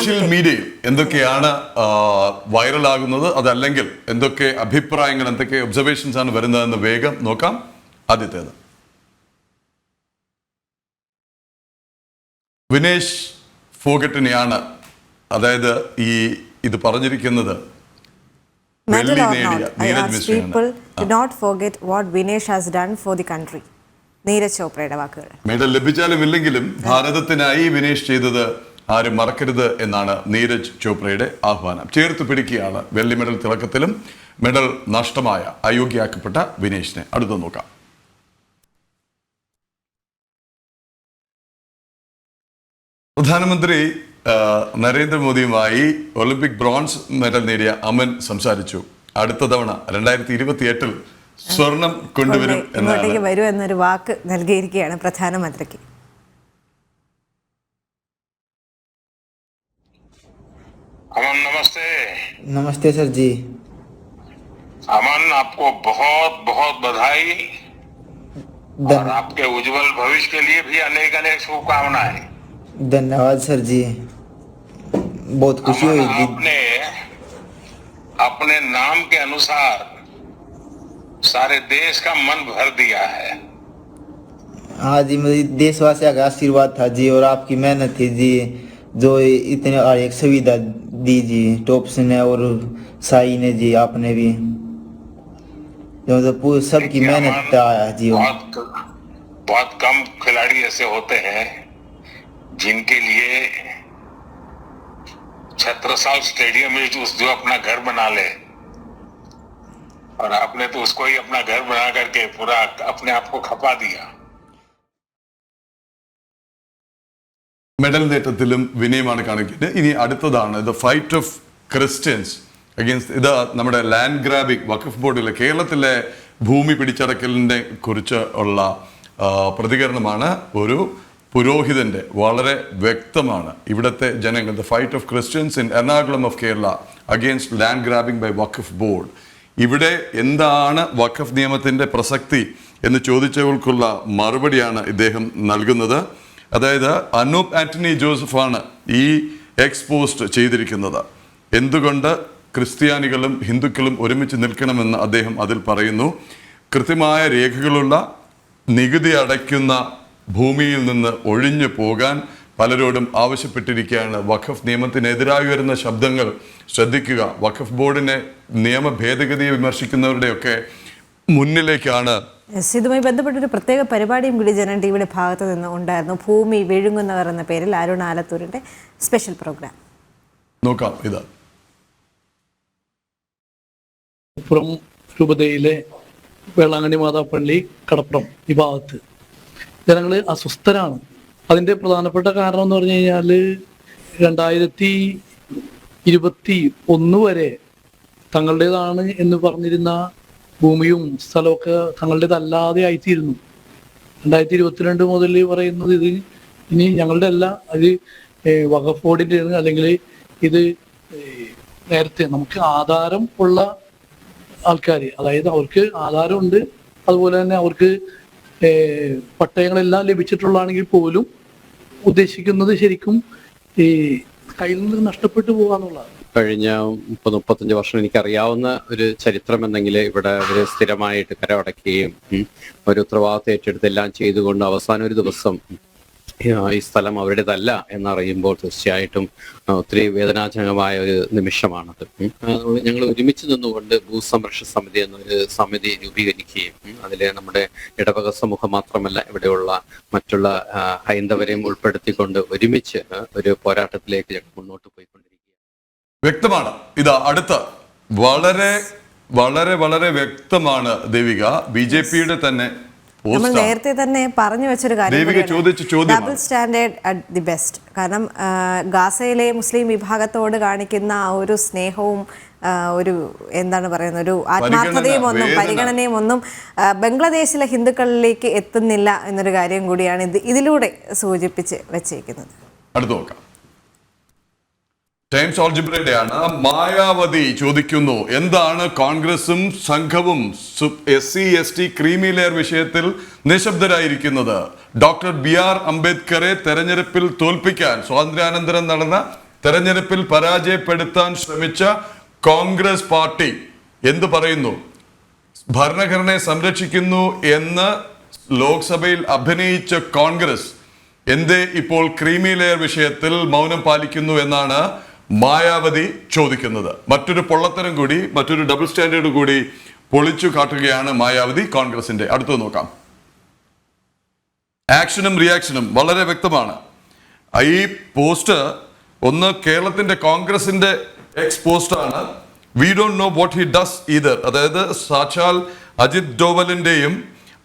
Social മീഡിയയിൽ എന്തൊക്കെയാണ് വൈറലാകുന്നത്, അതല്ലെങ്കിൽ എന്തൊക്കെ അഭിപ്രായങ്ങൾ, എന്തൊക്കെ ഒബ്സർവേഷൻസ് ആണ് വരുന്നതെന്ന് വേഗം നോക്കാം. ആദ്യത്തേത് വിനേഷ് ഫോഗട്ടിനെയാണ്, അതായത് ഇത് പറഞ്ഞിരിക്കുന്നത് Medal or not, I ask people to not forget what Vinesh has done for the country. Neeraj ചോപ്രയുടെ വാക്കുകൾ. മെഡൽ ലഭിച്ചാലും ഇല്ലെങ്കിലും ഭാരതത്തിനായി വിനേഷ് ചെയ്തത് ആരും മറക്കരുത് എന്നാണ് നീരജ് ചോപ്രയുടെ ആഹ്വാനം. ചേർത്ത് പിടിക്കുകയാണ് വെള്ളി മെഡൽ തിളക്കത്തിലും മെഡൽ നഷ്ടമായ അയോഗ്യയാക്കപ്പെട്ട വിനേഷിനെ. അടുത്ത് നോക്കാം. പ്രധാനമന്ത്രി നരേന്ദ്രമോദിയുമായി ഒളിമ്പിക് ബ്രോൺസ് മെഡൽ നേടിയ അമൻ സംസാരിച്ചു. അടുത്ത തവണ 2028 സ്വർണം കൊണ്ടുവരും എന്നൊരു വാക്ക് നൽകിയിരിക്കുകയാണ് പ്രധാനമന്ത്രിക്ക്. अमन नमस्ते. नमस्ते सर जी. अमन आपको बहुत बहुत बधाई और आपके उज्जवल भविष्य के लिए भी अनेक अनेक शुभकामनाएं. धन्यवाद सर जी, बहुत खुशी हुई. आपने अपने नाम के अनुसार सारे देश का मन भर दिया है. हाँ जी, मुझे देशवासियों का आशीर्वाद था जी और आपकी मेहनत थी जी, जो इतने एक सुविधा दी जी टॉप्स ने और साई ने जी, आपने भी तो सबकी मेहनत आया जी. बहुत कम खिलाड़ी ऐसे होते हैं जिनके लिए छत्रसाल स्टेडियम में जो अपना घर बना ले, और आपने तो उसको ही अपना घर बना करके पूरा अपने आप को खपा दिया. മെഡൽ നേട്ടത്തിലും വിനയമാണ് കാണിക്കുന്നത്. ഇനി അടുത്തതാണ് the fight of Christians against. ഇത് നമ്മുടെ ലാൻഡ് ഗ്രാബിംഗ് വഖഫ് ബോർഡിലെ കേരളത്തിലെ ഭൂമി പിടിച്ചടക്കലിനെ കുറിച്ച് ഉള്ള പ്രതികരണമാണ്. ഒരു പുരോഹിതന്റെ വളരെ വ്യക്തമാണ്. ഇവിടുത്തെ ജനങ്ങൾ the fight of Christians in Ernakulam of Kerala against land grabbing by Waqf board. ഇവിടെ എന്താണ് വഖഫ് നിയമത്തിന്റെ പ്രസക്തി എന്ന് ചോദിച്ചവർക്കുള്ള മറുപടിയാണ് ഇദ്ദേഹം നൽകുന്നത്. അതായത് അനൂപ് ആന്റണി ജോസഫാണ് ഈ പോസ്റ്റ് ചെയ്തിരിക്കുന്നത്. എന്തുകൊണ്ട് ക്രിസ്ത്യാനികളും ഹിന്ദുക്കളും ഒരുമിച്ച് നിൽക്കണമെന്ന് അദ്ദേഹം അതിൽ പറയുന്നു. കൃത്യമായ രേഖകളുള്ള നികുതി അടയ്ക്കുന്ന ഭൂമിയിൽ നിന്ന് ഒഴിഞ്ഞു പോകാൻ പലരോടും ആവശ്യപ്പെട്ടിരിക്കുകയാണ്. വഖഫ് നിയമത്തിനെതിരായി വരുന്ന ശബ്ദങ്ങൾ ശ്രദ്ധിക്കുക. വഖഫ് ബോർഡിനെ നിയമ ഭേദഗതിയെ വിമർശിക്കുന്നവരുടെയൊക്കെ മുന്നിലേക്കാണ്. ഇതുമായി ബന്ധപ്പെട്ടൊരു പ്രത്യേക പരിപാടിയും കൂടി ജനൻ ടിവിയുടെ ഭാഗത്ത് നിന്ന് ഉണ്ടായിരുന്നു. ഭൂമി വിഴുങ്ങുന്നവർ എന്ന പേരിൽ അരുൺ ആലത്തൂരിന്റെ സ്പെഷ്യൽ പ്രോഗ്രാം നോക്കാം. ഇത് മലപ്പുറം രൂപതയിലെ വേളാങ്കണ്ണി മാതാപ്പള്ളി കടപ്പുറം ഈ ഭാഗത്ത് ജനങ്ങൾ അസ്വസ്ഥരാണ്. അതിന്റെ പ്രധാനപ്പെട്ട കാരണം എന്ന് പറഞ്ഞു കഴിഞ്ഞാൽ 2021 വരെ തങ്ങളുടേതാണ് എന്ന് പറഞ്ഞിരുന്ന ഭൂമിയും സ്ഥലമൊക്കെ തങ്ങളുടേതല്ലാതെ ആയിത്തീരുന്നു. 2022 മുതൽ പറയുന്നത് ഇത് ഇനി ഞങ്ങളുടെ അല്ല, അത് വഖഫ് ബോർഡിൻ്റെ, അല്ലെങ്കിൽ ഇത് നേരത്തെ നമുക്ക് ആധാരം ഉള്ള ആൾക്കാർ, അതായത് അവർക്ക് ആധാരമുണ്ട്, അതുപോലെ തന്നെ അവർക്ക് പട്ടയങ്ങളെല്ലാം ലഭിച്ചിട്ടുള്ളതാണെങ്കിൽ പോലും ഉദ്ദേശിക്കുന്നത് ശരിക്കും ഈ കയ്യിൽ നിന്ന് നഷ്ടപ്പെട്ടു പോകാന്നുള്ളതാണ്. കഴിഞ്ഞ 30-35 വർഷം എനിക്കറിയാവുന്ന ഒരു ചരിത്രം എന്നെങ്കിൽ ഇവിടെ അവർ സ്ഥിരമായിട്ട് കരമടയ്ക്കുകയും ഒരു ഉത്തരവാദിത്തം ഏറ്റെടുത്ത് എല്ലാം ചെയ്തുകൊണ്ട് അവസാനം ഒരു ദിവസം ഈ സ്ഥലം അവരുടേതല്ല എന്നറിയുമ്പോൾ തീർച്ചയായിട്ടും ഒത്തിരി വേദനാജനകമായ ഒരു നിമിഷമാണത്. ഞങ്ങൾ ഒരുമിച്ച് നിന്നുകൊണ്ട് ഭൂസംരക്ഷണ സമിതി എന്നൊരു സമിതി രൂപീകരിക്കുകയും അതിൽ നമ്മുടെ ഇടവക സമൂഹം മാത്രമല്ല ഇവിടെയുള്ള മറ്റുള്ള ഹൈന്ദവരെയും ഉൾപ്പെടുത്തിക്കൊണ്ട് ഒരുമിച്ച് ഒരു പോരാട്ടത്തിലേക്ക് ഞങ്ങൾ മുന്നോട്ട് പോയിക്കൊണ്ടിരിക്കുക. വ്യക്തമാണ്. ഇത് അടുത്ത വളരെ വളരെ വളരെ വ്യക്തമാണ് ദേവിക. BJPയുടെ തന്നെ നമ്മൾ നേരത്തെ തന്നെ പറഞ്ഞു വെച്ചൊരു കാര്യം, double standard at the best. കാരണം ഗാസയിലെ മുസ്ലിം വിഭാഗത്തോട് കാണിക്കുന്ന ആ ഒരു സ്നേഹവും ഒരു എന്താണ് പറയുന്നത്, ഒരു ആത്മാർത്ഥതയും ഒന്നും പരിഗണനയും ഒന്നും ബംഗ്ലാദേശിലെ ഹിന്ദുക്കളിലേക്ക് എത്തുന്നില്ല എന്നൊരു കാര്യം കൂടിയാണ് ഇതിലൂടെ സൂചിപ്പിച്ച് വെച്ചേക്കുന്നത്. അടുത്ത് നോക്കാം. ടൈംസ് ഓൾജിബ്രയുടെയാണ്. മായാവതി ചോദിക്കുന്നു, എന്താണ് കോൺഗ്രസും സംഘവും SC/ST ക്രീമി ലെയർ വിഷയത്തിൽ നിശബ്ദരായിരിക്കുന്നത്? ഡോക്ടർ BR അംബേദ്കറെ തെരഞ്ഞെടുപ്പിൽ തോൽപ്പിക്കാൻ സ്വാതന്ത്ര്യാനന്തരം നടന്ന തെരഞ്ഞെടുപ്പിൽ പരാജയപ്പെടുത്താൻ ശ്രമിച്ച കോൺഗ്രസ് പാർട്ടി എന്ത് പറയുന്നു? ഭരണഘടനയെ സംരക്ഷിക്കുന്നു എന്ന് ലോക്സഭയിൽ അഭിനയിച്ച കോൺഗ്രസ് എന്തേ ഇപ്പോൾ ക്രീമി ലെയർ വിഷയത്തിൽ മൗനം പാലിക്കുന്നു എന്നാണ് മായാവതി ചോദിക്കുന്നത്. മറ്റൊരു പൊള്ളത്തരം കൂടി, മറ്റൊരു ഡബിൾ സ്റ്റാൻഡേർഡ് കൂടി പൊളിച്ചു കാട്ടുകയാണ് മായാവതി കോൺഗ്രസിന്റെ. അടുത്ത് നോക്കാം. ആക്ഷനും റിയാക്ഷനും വളരെ വ്യക്തമാണ്. ഈ പോസ്റ്റ് ഒന്ന് കേരളത്തിന്റെ കോൺഗ്രസിന്റെ എക്സ് പോസ്റ്റാണ്. We don't know what he does either. അതായത് സാക്ഷാൽ അജിത് ഡോവലിന്റെയും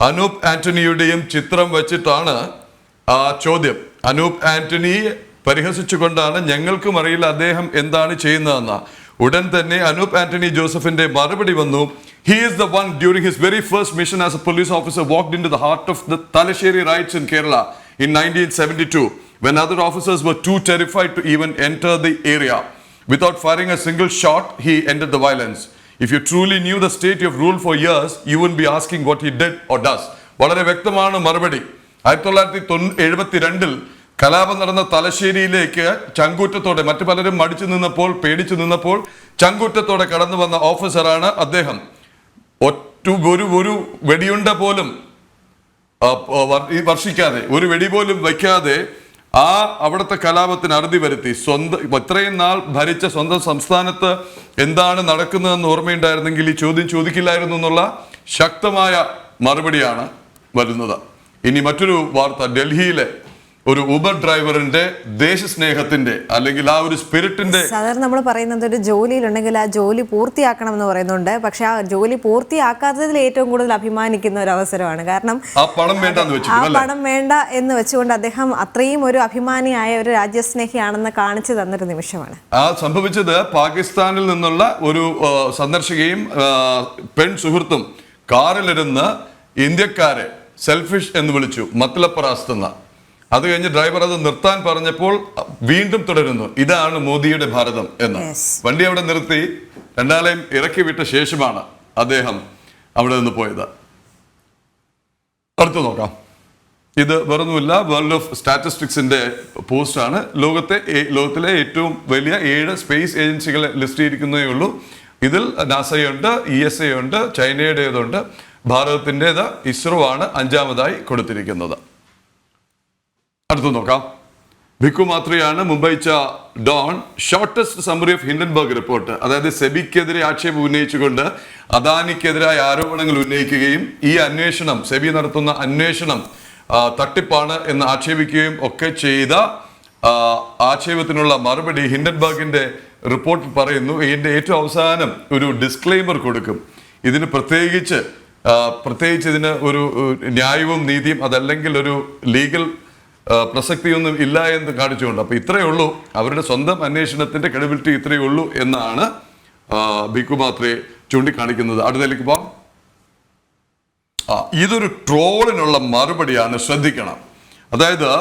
അനൂപ് ആന്റണിയുടെയും ചിത്രം വെച്ചിട്ടാണ് ആ ചോദ്യം. അനൂപ് ആന്റണിയെ പരിഹസിച്ചുകൊണ്ടാണ് ഞങ്ങൾക്കും അറിയില്ല അദ്ദേഹം എന്താണ് ചെയ്യുന്നതെന്ന. ഉടൻ തന്നെ അനൂപ് ആന്റണി ജോസഫിന്റെ മറുപടി വന്നു. He is the one during his very first mission as a police officer walked into the heart of the Talasheri riots in Kerala in 1972 when other officers were too terrified to even enter the area. Without firing a single shot, he ended the violence. If you truly knew the state you have ruled for years, you wouldn't be asking what he did or does. വളരെ വ്യക്തമാണ് മറുപടി. 1972 കലാപം നടന്ന തലശ്ശേരിയിലേക്ക് ചങ്കൂറ്റത്തോടെ, മറ്റു പലരും മടിച്ചു നിന്നപ്പോൾ, പേടിച്ചു നിന്നപ്പോൾ ചങ്കൂറ്റത്തോടെ കടന്നു വന്ന ഓഫീസറാണ് അദ്ദേഹം. ഒരു വെടിയുണ്ട പോലും വർഷിക്കാതെ, ഒരു വെടി പോലും വയ്ക്കാതെ അവിടുത്തെ കലാപത്തിന് അറുതി വരുത്തി. ഇത്രയും നാൾ ഭരിച്ച സ്വന്തം സംസ്ഥാനത്ത് എന്താണ് നടക്കുന്നതെന്ന് ഓർമ്മയുണ്ടായിരുന്നെങ്കിൽ ഈ ചോദ്യം ചോദിക്കില്ലായിരുന്നു എന്നുള്ള ശക്തമായ മറുപടിയാണ് വരുന്നത്. ഇനി മറ്റൊരു വാർത്ത. ഡൽഹിയിലെ ഒരു ഊബർ ഡ്രൈവറിന്റെ ദേശസ്നേഹത്തിന്റെ അല്ലെങ്കിൽ ആ ഒരു സ്പിരിറ്റിന്റെ, സാധാരണ നമ്മൾ പറയുന്നത് ഒരു ജോലിയിലുണ്ടെങ്കിൽ ആ ജോലി പൂർത്തിയാക്കണം എന്ന് പറയുന്നുണ്ട്. പക്ഷെ ആ ജോലി പൂർത്തിയാക്കാത്തതിൽ ഏറ്റവും കൂടുതൽ അഭിമാനിക്കുന്ന ഒരു അവസരമാണ്. കാരണം ആ പണം വേണ്ട എന്ന് വെച്ചുകൊണ്ട് അദ്ദേഹം അത്രയും ഒരു അഭിമാനിയായ ഒരു രാജ്യസ്നേഹിയാണെന്ന് കാണിച്ചു തന്നൊരു നിമിഷമാണ് ആ സംഭവിച്ചത്. പാകിസ്ഥാനിൽ നിന്നുള്ള ഒരു സന്ദർശകയും പെൺ സുഹൃത്തും കാറിലിരുന്ന് ഇന്ത്യക്കാരെ സെൽഫിഷ് എന്ന് വിളിച്ചു, മത്ലപ്പറാസ്തെന്ന. അത് കഴിഞ്ഞ് ഡ്രൈവർ അത് നിർത്താൻ പറഞ്ഞപ്പോൾ വീണ്ടും തുടരുന്നു, ഇതാണ് മോദിയുടെ ഭാരതം എന്ന്. വണ്ടി അവിടെ നിർത്തി രണ്ടാളെയും ഇറക്കി വിട്ട ശേഷമാണ് അദ്ദേഹം അവിടെ നിന്ന് പോയത്. അടുത്ത് നോക്കാം. ഇത് വേറൊന്നുമില്ല, വേൾഡ് ഓഫ് സ്റ്റാറ്റിസ്റ്റിക്സിന്റെ പോസ്റ്റാണ്. ലോകത്തിലെ ഏറ്റവും വലിയ 7 സ്പേസ് ഏജൻസികളെ ലിസ്റ്റ് ചെയ്തിരിക്കുന്നതേ ഉള്ളൂ. ഇതിൽ നാസയുണ്ട്, ESA ഉണ്ട്, ചൈനയുടേതുണ്ട്, ഭാരതത്തിൻ്റെത് ഇസ്രോ ആണ് 5ാമതായി കൊടുത്തിരിക്കുന്നത്. അടുത്ത് നോക്കാം. ഭിക്കു മാത്രയാണ് മുംബൈച്ച ഡോൺ shortest summary of Hindenburg report. അതായത് സെബിക്കെതിരെ ആക്ഷേപം ഉന്നയിച്ചുകൊണ്ട് അദാനിക്കെതിരായ ആരോപണങ്ങൾ ഉന്നയിക്കുകയും ഈ അന്വേഷണം, സെബി നടത്തുന്ന അന്വേഷണം തട്ടിപ്പാണ് എന്ന് ആക്ഷേപിക്കുകയും ഒക്കെ ചെയ്ത ആക്ഷേപത്തിനുള്ള മറുപടി ഹിൻഡൻബർഗിന്റെ റിപ്പോർട്ടിൽ പറയുന്നു. ഇതിന്റെ ഏറ്റവും അവസാനം ഒരു ഡിസ്ക്ലെയിമർ കൊടുക്കും. ഇതിന് പ്രത്യേകിച്ച് ഇതിന് ഒരു ന്യായവും നീതിയും അതല്ലെങ്കിൽ ഒരു ലീഗൽ പ്രസക്തിയൊന്നും ഇല്ല എന്ന് കാണിച്ചുകൊണ്ട്. അപ്പൊ ഇത്രയേ ഉള്ളൂ, അവരുടെ സ്വന്തം അന്വേഷണത്തിന്റെ ക്രെഡിബിലിറ്റി ഇത്രയേ ഉള്ളൂ എന്നാണ് ഭിക്കു മാത്രേ ചൂണ്ടിക്കാണിക്കുന്നത്. അടുത്തേക്ക് പോവാം. ഇതൊരു ട്രോളിനുള്ള മറുപടിയാണ്, ശ്രദ്ധിക്കണം. അതായത്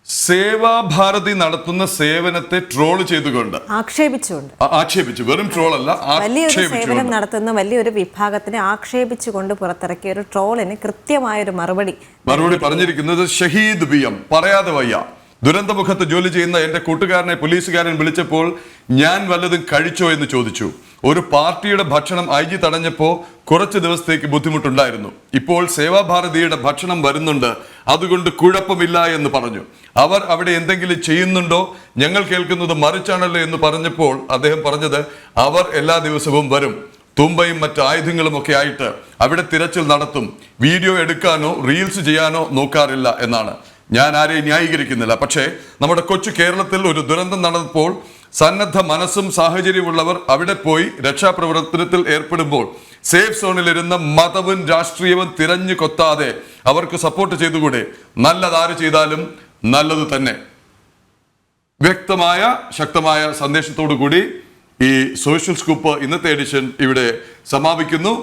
സേവാഭാരതി നടത്തുന്ന സേവനത്തെ ട്രോൾ ചെയ്തുകൊണ്ട് ആക്ഷേപിച്ചു, വെറും ട്രോൾ അല്ല, വലിയൊരു സേവനം നടത്തുന്ന വലിയൊരു വിഭാഗത്തിനെ ആക്ഷേപിച്ചുകൊണ്ട് പുറത്തിറക്കിയ ഒരു ട്രോളിന് കൃത്യമായൊരു മറുപടി പറഞ്ഞിരിക്കുന്നത് ഷഹീദ് ബിയം പറയാതെ വയ്യ. ദുരന്തമുഖത്ത് ജോലി ചെയ്യുന്ന എന്റെ കൂട്ടുകാരനെ പോലീസുകാരൻ വിളിച്ചപ്പോൾ ഞാൻ വല്ലതും കഴിച്ചോ എന്ന് ചോദിച്ചു. ഒരു പാർട്ടിയുടെ ഭക്ഷണം IG തടഞ്ഞപ്പോൾ കുറച്ച് ദിവസത്തേക്ക് ബുദ്ധിമുട്ടുണ്ടായിരുന്നു. ഇപ്പോൾ സേവാഭാരതിയുടെ ഭക്ഷണം വരുന്നുണ്ട്, അതുകൊണ്ട് കുഴപ്പമില്ല എന്ന് പറഞ്ഞു. അവർ അവിടെ എന്തെങ്കിലും ചെയ്യുന്നുണ്ടോ, ഞങ്ങൾ കേൾക്കുന്നത് മറിച്ചാണല്ലോ എന്ന് പറഞ്ഞപ്പോൾ അദ്ദേഹം പറഞ്ഞത് അവർ എല്ലാ ദിവസവും വരും, തുമ്പയും മറ്റ് ആയുധങ്ങളും ഒക്കെ ആയിട്ട് അവിടെ തിരച്ചിൽ നടത്തും, വീഡിയോ എടുക്കാനോ റീൽസ് ചെയ്യാനോ നോക്കാറില്ല എന്നാണ്. ഞാൻ ആരെയും ന്യായീകരിക്കുന്നില്ല. പക്ഷേ നമ്മുടെ കൊച്ചു കേരളത്തിൽ ഒരു ദുരന്തം നടന്നപ്പോൾ സന്നദ്ധ മനസ്സും സാഹചര്യമുള്ളവർ അവിടെ പോയി രക്ഷാപ്രവർത്തനത്തിൽ ഏർപ്പെടുമ്പോൾ സേഫ് സോണിലിരുന്ന മതവും രാഷ്ട്രീയവും തിരഞ്ഞു കൊത്താതെ അവർക്ക് സപ്പോർട്ട് ചെയ്തുകൂടെ? നല്ലതാര് ചെയ്താലും നല്ലത് തന്നെ. വ്യക്തമായ ശക്തമായ സന്ദേശത്തോടു കൂടി ഈ സോഷ്യൽ സ്കൂപ്പ് ഇന്നത്തെ എഡിഷൻ ഇവിടെ സമാപിക്കുന്നു.